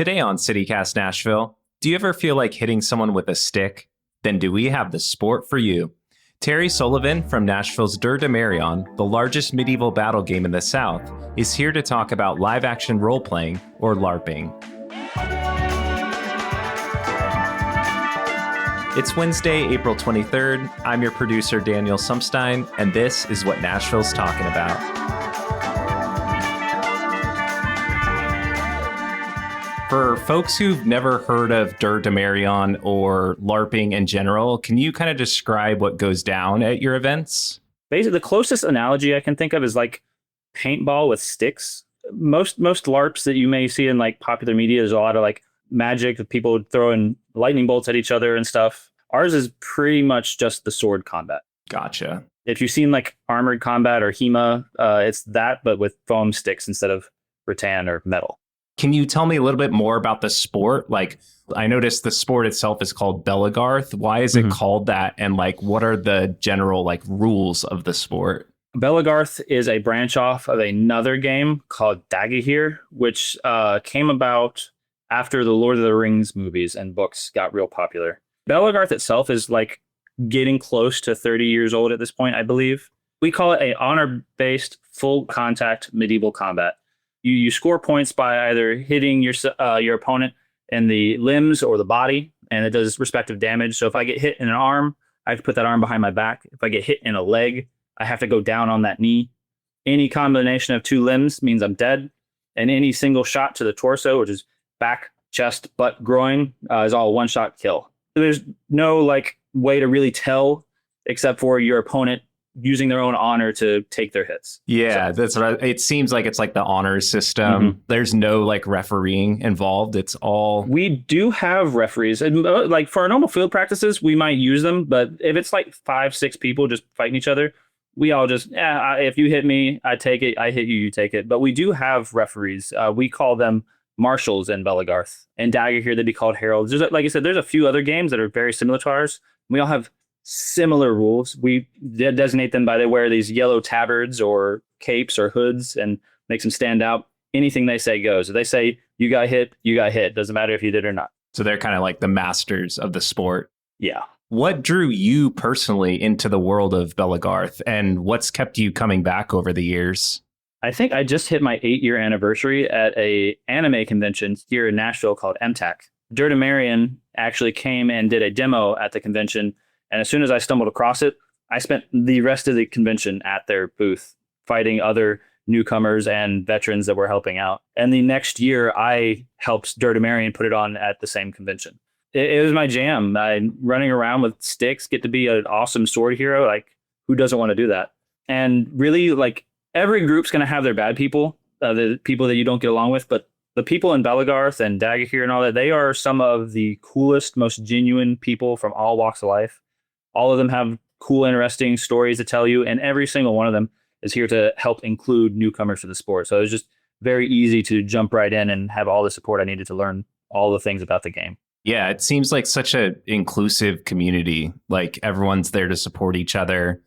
Today on CityCast Nashville, do you ever feel like hitting someone with a stick? Then do we have the sport for you. Terry Sullivan from Nashville's Dur de Marion, the largest medieval battle game in the South, is here to talk about live-action role-playing, or LARPing. It's Wednesday, April 23rd. I'm your producer, Daniel Sumstein, and this is what Nashville's talking about. For folks who've never heard of Dur de Marion or LARPing in general, can you kind of describe what goes down at your events? Basically, the closest analogy I can think of is like paintball with sticks. Most LARPs that you may see in like popular media, there's a lot of like magic, people throwing lightning bolts at each other and stuff. Ours is pretty much just the sword combat. Gotcha. If you've seen like Armored Combat or HEMA, it's that, but with foam sticks instead of rattan or metal. Can you tell me a little bit more about the sport? Like, I noticed the sport itself is called Belegarth. Why is it called that? And like, what are the general like rules of the sport? Belegarth is a branch off of another game called Dagahir, which came about after the Lord of the Rings movies and books got real popular. Belegarth itself is like getting close to 30 years old at this point, I believe. We call it a honor-based, full contact medieval combat. You score points by either hitting your opponent in the limbs or the body, and it does respective damage. So if I get hit in an arm, I have to put that arm behind my back. If I get hit in a leg, I have to go down on that knee. Any combination of two limbs means I'm dead. And any single shot to the torso, which is back, chest, butt, groin, is all one-shot kill. There's no like way to really tell except for your opponent using their own honor to take their hits. Yeah, that's right. It seems like it's like the honor system. There's no like refereeing involved. It's all... We do have referees. And like for our normal field practices, we might use them. But if it's like 5-6 people just fighting each other, we all just, if you hit me, I take it. I hit you, you take it. But we do have referees. We call them marshals in Belegarth. And Dagahir, they'd be called heralds. Like I said, there's a few other games that are very similar to ours. We all have similar rules. We designate them by they wear these yellow tabards or capes or hoods and makes them stand out. Anything they say goes. If they say you got hit, you got hit. Doesn't matter if you did or not. So they're kind of like the masters of the sport. Yeah. What drew you personally into the world of Belegarth, and what's kept you coming back over the years? I think I just hit my 8-year anniversary at a anime convention here in Nashville called MTAC. Dur de Marion actually came and did a demo at the convention. And as soon as I stumbled across it, I spent the rest of the convention at their booth fighting other newcomers and veterans that were helping out. And the next year, I helped Dur de Marion put it on at the same convention. It was my jam. Running around with sticks, get to be an awesome sword hero. Like, who doesn't want to do that? And really, like, every group's going to have their bad people, the people that you don't get along with. But the people in Belegarth and Dagahir and all that, they are some of the coolest, most genuine people from all walks of life. All of them have cool, interesting stories to tell you, and every single one of them is here to help include newcomers to the sport. So it was just very easy to jump right in and have all the support I needed to learn all the things about the game. Yeah, it seems like such an inclusive community. Like everyone's there to support each other.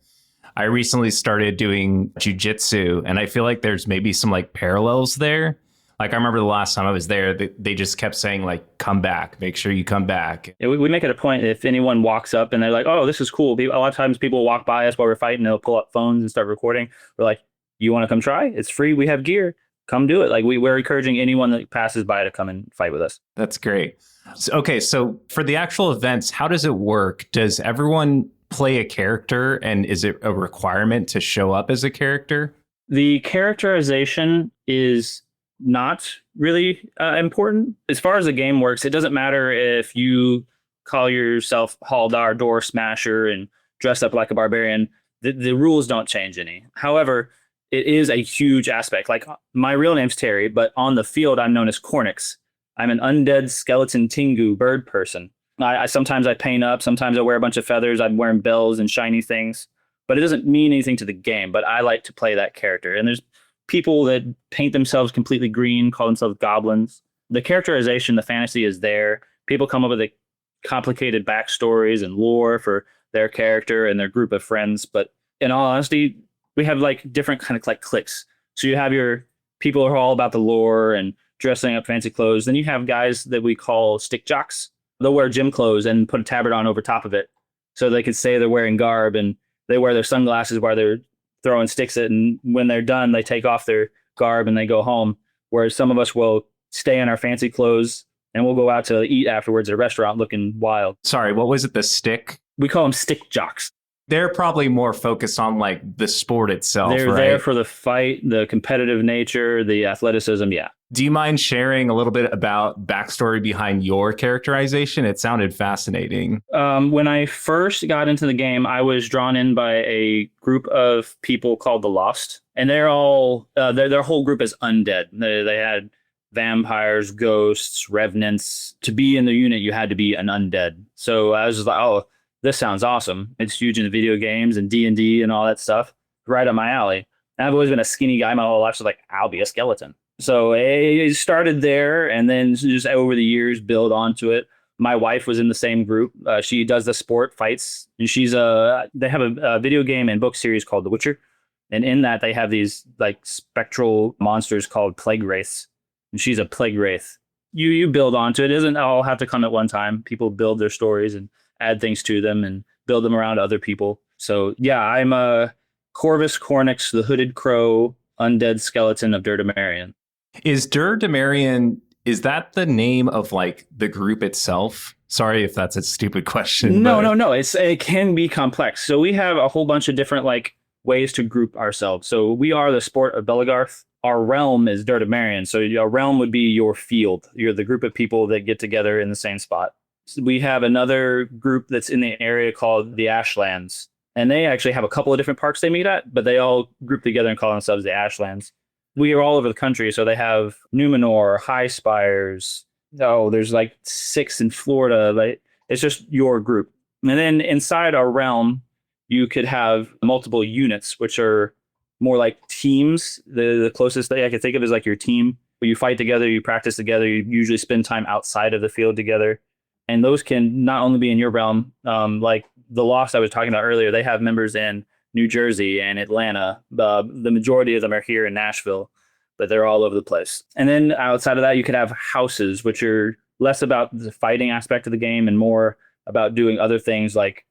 I recently started doing jiu-jitsu, and I feel like there's maybe some like parallels there. Like, I remember the last time I was there, they just kept saying, like, come back, make sure you come back. Yeah, we make it a point if anyone walks up and they're like, oh, this is cool. A lot of times people walk by us while we're fighting, they'll pull up phones and start recording. We're like, you want to come try? It's free. We have gear. Come do it. Like, we're encouraging anyone that passes by to come and fight with us. That's great. So for the actual events, how does it work? Does everyone play a character, and is it a requirement to show up as a character? The characterization is not really important. As far as the game works, it doesn't matter if you call yourself Haldar Door Smasher and dress up like a barbarian. The rules don't change any. However, it is a huge aspect. Like, my real name's Terry, but on the field, I'm known as Cornix. I'm an undead skeleton Tengu bird person. I sometimes I paint up, sometimes I wear a bunch of feathers, I'm wearing bells and shiny things, but it doesn't mean anything to the game. But I like to play that character. And there's people that paint themselves completely green, call themselves goblins. The characterization, the fantasy is there. People come up with complicated backstories and lore for their character and their group of friends. But in all honesty, we have like different kind of like cliques. So you have your people who are all about the lore and dressing up fancy clothes. Then you have guys that we call stick jocks. They'll wear gym clothes and put a tabard on over top of it, so they could say they're wearing garb, and they wear their sunglasses while they're throwing sticks at it. And when they're done, they take off their garb and they go home. Whereas some of us will stay in our fancy clothes and we'll go out to eat afterwards at a restaurant looking wild. Sorry, what was it? The stick? We call them stick jocks. They're probably more focused on like the sport itself. They're right? there for the fight, the competitive nature, the athleticism. Yeah. Do you mind sharing a little bit about backstory behind your characterization? It sounded fascinating. When I first got into the game, I was drawn in by a group of people called the Lost, and they're all their whole group is undead. They had vampires, ghosts, revenants. To be in the unit, you had to be an undead. So I was just like, oh, this sounds awesome. It's huge in the video games and D&D and all that stuff. Right up my alley. And I've always been a skinny guy my whole life, so like, I'll be a skeleton. So it started there, and then just over the years build onto it. My wife was in the same group. She does the sport fights, and they have a video game and book series called The Witcher. And in that, they have these like spectral monsters called plague wraiths. And she's a plague wraith. You build onto it. It doesn't all have to come at one time. People build their stories and add things to them and build them around other people. So yeah, I'm a Corvus Cornix, the Hooded Crow, undead skeleton of Dur Damarian. Is Dur Damarian, is that the name of like the group itself? Sorry if that's a stupid question. No. It can be complex. So we have a whole bunch of different like ways to group ourselves. So we are the sport of Belegarth. Our realm is Dur Damarian. So your realm would be your field. You're the group of people that get together in the same spot. So we have another group that's in the area called the Ashlands. And they actually have a couple of different parks they meet at, but they all group together and call themselves the Ashlands. We are all over the country. So they have Numenor, High Spires. Oh, there's like 6 in Florida. Like, it's just your group. And then inside our realm, you could have multiple units, which are more like teams. The closest thing I can think of is like your team. Where you fight together, you practice together, you usually spend time outside of the field together. And those can not only be in your realm, like the Lost I was talking about earlier, they have members in New Jersey and Atlanta. The majority of them are here in Nashville, but they're all over the place. And then outside of that, you could have houses, which are less about the fighting aspect of the game and more about doing other things like,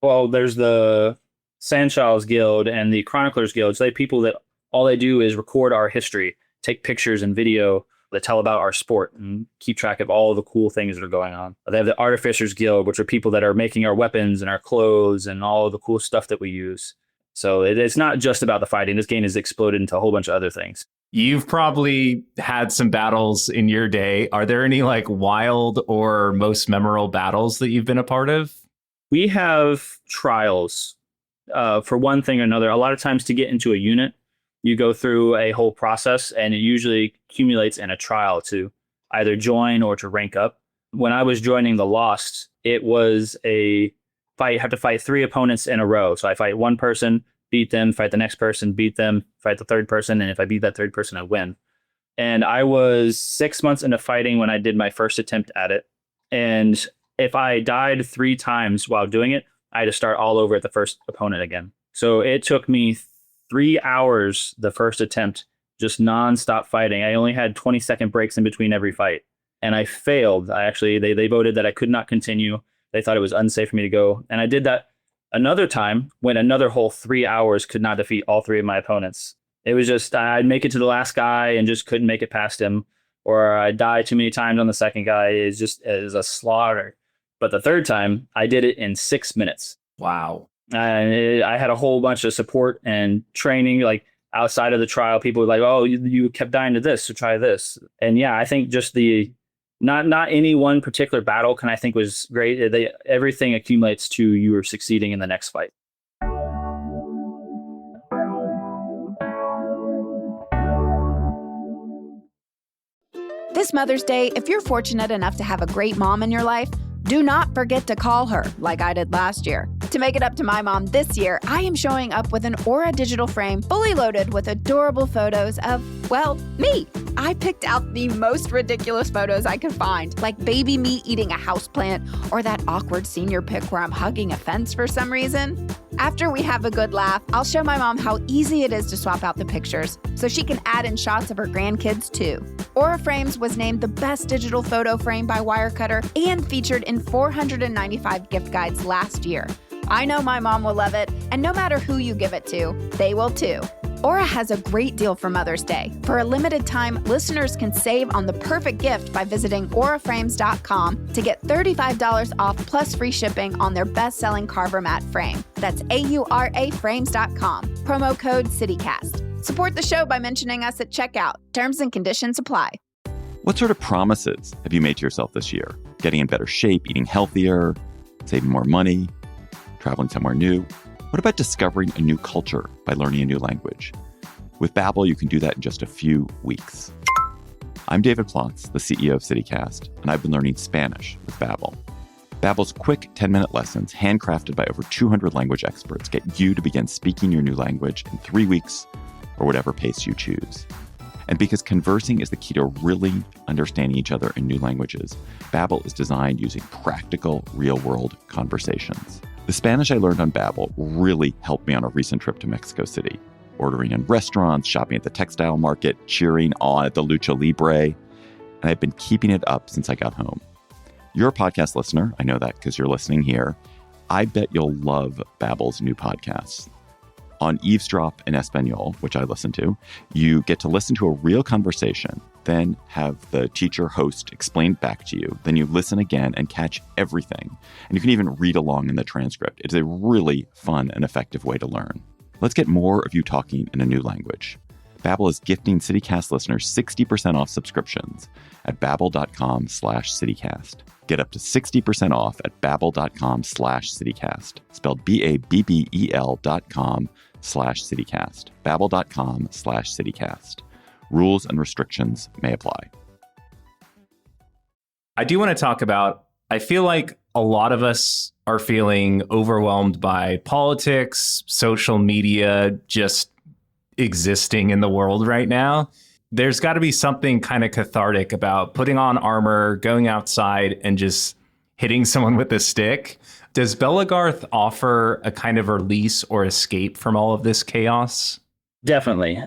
well, there's the Sandshaw's Guild and the Chroniclers Guild. So they have people that all they do is record our history, take pictures and video that tell about our sport and keep track of all the cool things that are going on. They have the Artificers Guild, which are people that are making our weapons and our clothes and all of the cool stuff that we use. So it's not just about the fighting. This game has exploded into a whole bunch of other things. You've probably had some battles in your day. Are there any like wild or most memorable battles that you've been a part of? We have trials for one thing or another. A lot of times to get into a unit, you go through a whole process, and it usually accumulates in a trial to either join or to rank up. When I was joining the Lost, it was a fight. You have to fight 3 opponents in a row. So I fight one person, beat them, fight the next person, beat them, fight the third person. And if I beat that third person, I win. And I was 6 months into fighting when I did my first attempt at it. And if I died 3 times while doing it, I had to start all over at the first opponent again. So it took me 3 hours the first attempt, just nonstop fighting. I only had 20-second breaks in between every fight. And I failed. They voted that I could not continue. They thought it was unsafe for me to go. And I did that another time when another whole 3 hours could not defeat all 3 of my opponents. It was just, I'd make it to the last guy and just couldn't make it past him. Or I died too many times on the second guy. It was a slaughter. But the third time, I did it in 6 minutes. Wow. And I had a whole bunch of support and training, like outside of the trial. People were like, oh, you kept dying to this, so try this. And yeah, I think just not any one particular battle I think was great. Everything accumulates to you are succeeding in the next fight. This Mother's Day, if you're fortunate enough to have a great mom in your life, do not forget to call her like I did last year. To make it up to my mom this year, I am showing up with an Aura digital frame fully loaded with adorable photos of, well, me. I picked out the most ridiculous photos I could find, like baby me eating a houseplant or that awkward senior pic where I'm hugging a fence for some reason. After we have a good laugh, I'll show my mom how easy it is to swap out the pictures so she can add in shots of her grandkids too. Aura Frames was named the best digital photo frame by Wirecutter and featured in 495 gift guides last year. I know my mom will love it, and no matter who you give it to, they will too. Aura has a great deal for Mother's Day. For a limited time, listeners can save on the perfect gift by visiting auraframes.com to get $35 off plus free shipping on their best-selling Carver Mat frame. That's auraframes.com. Promo code CityCast. Support the show by mentioning us at checkout. Terms and conditions apply. What sort of promises have you made to yourself this year? Getting in better shape, eating healthier, saving more money, traveling somewhere new? What about discovering a new culture by learning a new language? With Babbel, you can do that in just a few weeks. I'm David Plotz, the CEO of CityCast, and I've been learning Spanish with Babbel. Babbel's quick 10-minute lessons, handcrafted by over 200 language experts, get you to begin speaking your new language in 3 weeks or whatever pace you choose. And because conversing is the key to really understanding each other in new languages, Babbel is designed using practical, real-world conversations. The Spanish I learned on Babbel really helped me on a recent trip to Mexico City, ordering in restaurants, shopping at the textile market, cheering on at the Lucha Libre, and I've been keeping it up since I got home. You're a podcast listener. I know that because you're listening here. I bet you'll love Babbel's new podcasts. On Eavesdrop in Espanol, which I listen to, you get to listen to a real conversation, then have the teacher host explain back to you. Then you listen again and catch everything. And you can even read along in the transcript. It's a really fun and effective way to learn. Let's get more of you talking in a new language. Babbel is gifting CityCast listeners 60% off subscriptions at babbel.com/CityCast. Get up to 60% off at babbel.com/CityCast. Spelled BABBEL.com/CityCast. Babbel.com/CityCast. Rules and restrictions may apply. I do want to talk about, I feel like a lot of us are feeling overwhelmed by politics, social media, just existing in the world right now. There's got to be something kind of cathartic about putting on armor, going outside, and just hitting someone with a stick. Does Bellegarth offer a kind of release or escape from all of this chaos? Definitely.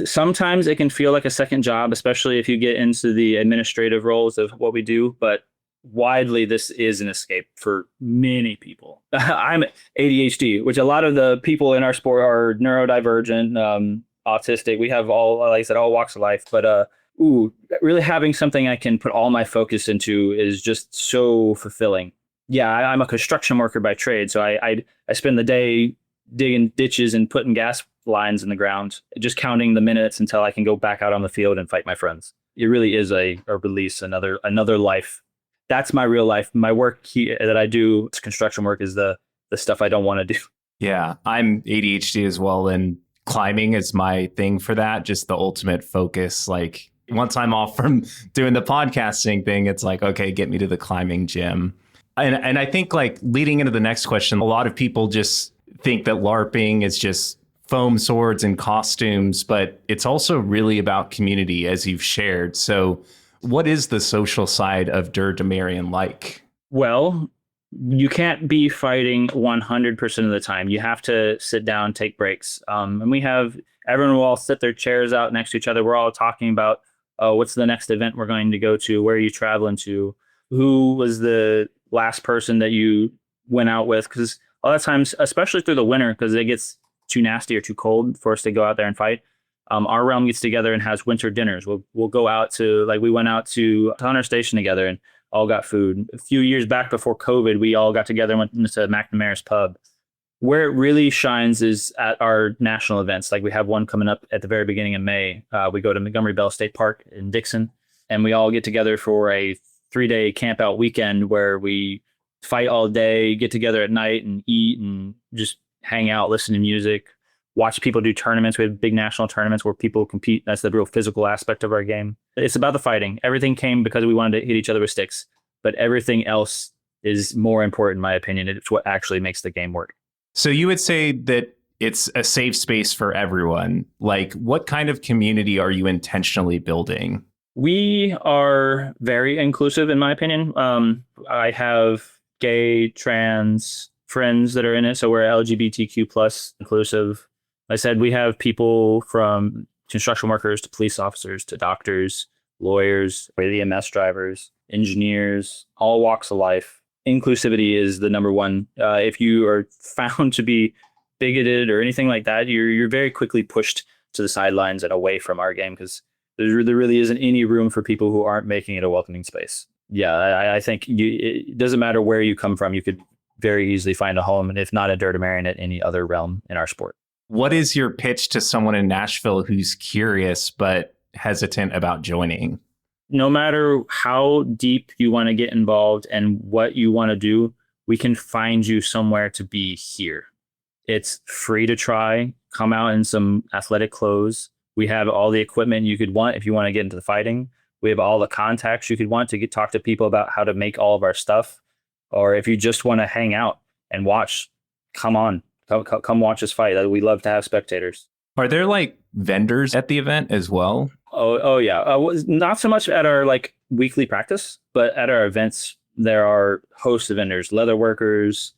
Sometimes it can feel like a second job, especially if you get into the administrative roles of what we do. But widely, this is an escape for many people. I'm ADHD, which a lot of the people in our sport are neurodivergent, autistic. We have all, like I said, all walks of life. But really having something I can put all my focus into is just so fulfilling. Yeah, I'm a construction worker by trade, so I spend the day digging ditches and putting gas lines in the ground, just counting the minutes until I can go back out on the field and fight my friends. It really is a release, another life. That's my real life. My work that I do, construction work, is the stuff I don't want to do. Yeah, I'm ADHD as well, and climbing is my thing for that. Just the ultimate focus. Like once I'm off from doing the podcasting thing, it's like, okay, get me to the climbing gym. And I think, like, leading into the next question, a lot of people just think that LARPing is just foam swords and costumes, but it's also really about community, as you've shared. So what is the social side of Dur Damarian like? Well, you can't be fighting 100% of the time. You have to sit down, take breaks. And everyone will all sit their chairs out next to each other. We're all talking about, what's the next event we're going to go to? Where are you traveling to? Who was the last person that you went out with? Because a lot of times, especially through the winter, because it gets too nasty or too cold for us to go out there and fight, our realm gets together and has winter dinners. We'll go out to, like, we went out to Hunter Station together and all got food. A few years back before COVID, we all got together and went to McNamara's Pub. Where it really shines is at our national events. Like, we have one coming up at the very beginning of May. We go to Montgomery Bell State Park in Dixon, and we all get together for a 3-day camp out weekend where we fight all day, get together at night and eat and just hang out, listen to music, watch people do tournaments. We have big national tournaments where people compete. That's the real physical aspect of our game. It's about the fighting. Everything came because we wanted to hit each other with sticks, but everything else is more important, in my opinion. It's what actually makes the game work. So you would say that it's a safe space for everyone. Like, what kind of community are you intentionally building? We are very inclusive, in my opinion. I have gay, trans friends that are in it, so we're LGBTQ plus inclusive. Like I said, we have people from construction workers to police officers to doctors, lawyers, EMS drivers, engineers, all walks of life. Inclusivity is the number one. If you are found to be bigoted or anything like that, you're very quickly pushed to the sidelines and away from our game, because there really isn't any room for people who aren't making it a welcoming space. Yeah, I think it doesn't matter where you come from. You could very easily find a home, and if not at Dirty Marion, at any other realm in our sport. What is your pitch to someone in Nashville who's curious but hesitant about joining? No matter how deep you want to get involved and what you want to do, we can find you somewhere to be here. It's free to try. Come out in some athletic clothes. We have all the equipment you could want if you want to get into the fighting. We have all the contacts you could want to talk to people about how to make all of our stuff. Or if you just want to hang out and watch, come on. Come watch us fight. We love to have spectators. Are there like vendors at the event as well? Oh yeah. Not so much at our like weekly practice, but at our events, there are hosts of vendors, leather workers,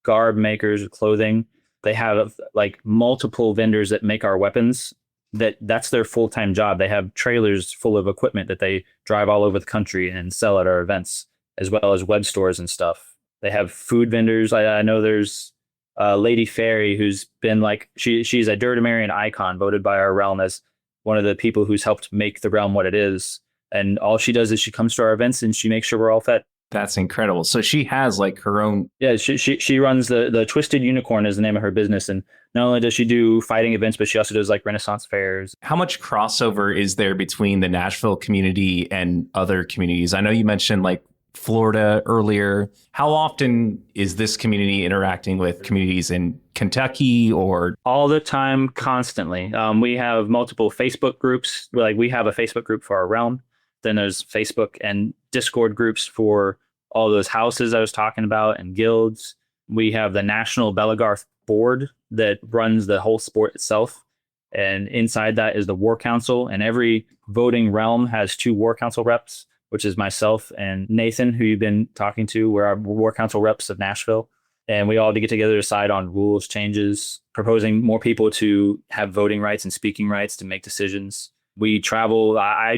garb makers, clothing. They have like multiple vendors that make our weapons. That's their full-time job. They have trailers full of equipment that they drive all over the country and sell at our events, as well as web stores and stuff. They have food vendors. I know there's Lady Fairy, who's been like, she's a Dirty Marion icon, voted by our realm as one of the people who's helped make the realm what it is. And all she does is she comes to our events and she makes sure we're all fed. That's incredible. So she has like her own. Yeah, she runs the Twisted Unicorn is the name of her business. And not only does she do fighting events, but she also does like Renaissance fairs. How much crossover is there between the Nashville community and other communities? I know you mentioned like Florida earlier. How often is this community interacting with communities in Kentucky or? All the time, constantly. We have multiple Facebook groups. Like we have a Facebook group for our realm. Then there's Facebook and Discord groups for all those houses I was talking about and guilds. We have the National Belagarth board that runs the whole sport itself. And inside that is the War Council. And every voting realm has 2 War Council reps, which is myself and Nathan, who you've been talking to. We're our War Council reps of Nashville. And we all get together to decide on rules changes, proposing more people to have voting rights and speaking rights to make decisions. We travel.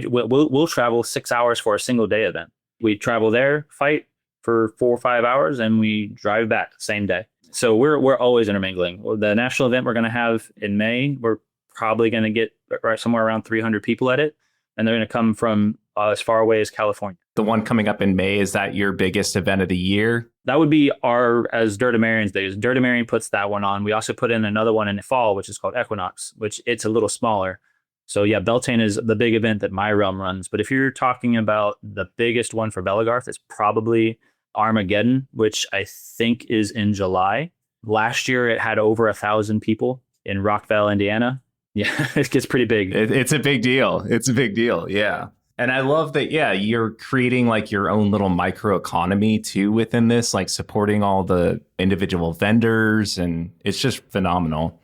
We'll travel 6 hours for a single day event. We travel there, fight for 4 or 5 hours, and we drive back the same day. So we're always intermingling. The national event we're going to have in May, we're probably going to get somewhere around 300 people at it, and they're going to come from as far away as California. The one coming up in May, is that your biggest event of the year? That would be as Dirty Marion's days. Dirty Marion puts that one on. We also put in another one in the fall, which is called Equinox, which it's a little smaller. So yeah, Beltane is the big event that my realm runs. But if you're talking about the biggest one for Belagarth, it's probably Armageddon, which I think is in July. Last year, it had over 1,000 people in Rockville, Indiana. Yeah, it gets pretty big. It's a big deal. It's a big deal. Yeah. And I love that, yeah, you're creating like your own little microeconomy too within this, like supporting all the individual vendors. And it's just phenomenal.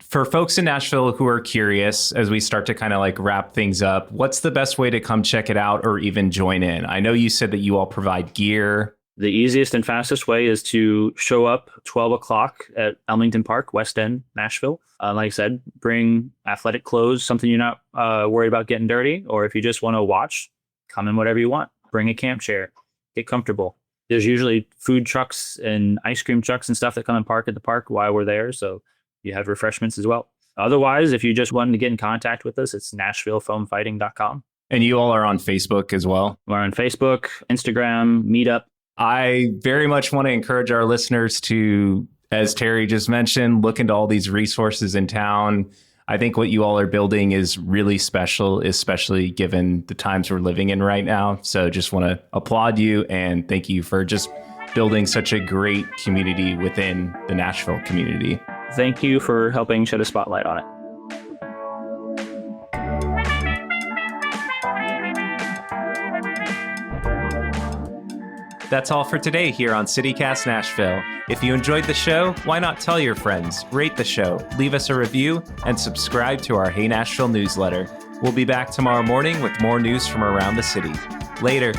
For folks in Nashville who are curious, as we start to kind of like wrap things up, what's the best way to come check it out or even join in? I know you said that you all provide gear. The easiest and fastest way is to show up 12 o'clock at Elmington Park, West End, Nashville. Like I said, bring athletic clothes, something you're not worried about getting dirty. Or if you just want to watch, come in whatever you want. Bring a camp chair. Get comfortable. There's usually food trucks and ice cream trucks and stuff that come and park at the park while we're there. So you have refreshments as well. Otherwise, if you just wanted to get in contact with us, it's NashvilleFoamFighting.com. And you all are on Facebook as well? We're on Facebook, Instagram, Meetup. I very much want to encourage our listeners to, as Terry just mentioned, look into all these resources in town. I think what you all are building is really special, especially given the times we're living in right now. So just want to applaud you and thank you for just building such a great community within the Nashville community. Thank you for helping shed a spotlight on it. That's all for today here on CityCast Nashville. If you enjoyed the show, why not tell your friends, rate the show, leave us a review, and subscribe to our Hey Nashville newsletter. We'll be back tomorrow morning with more news from around the city. Later.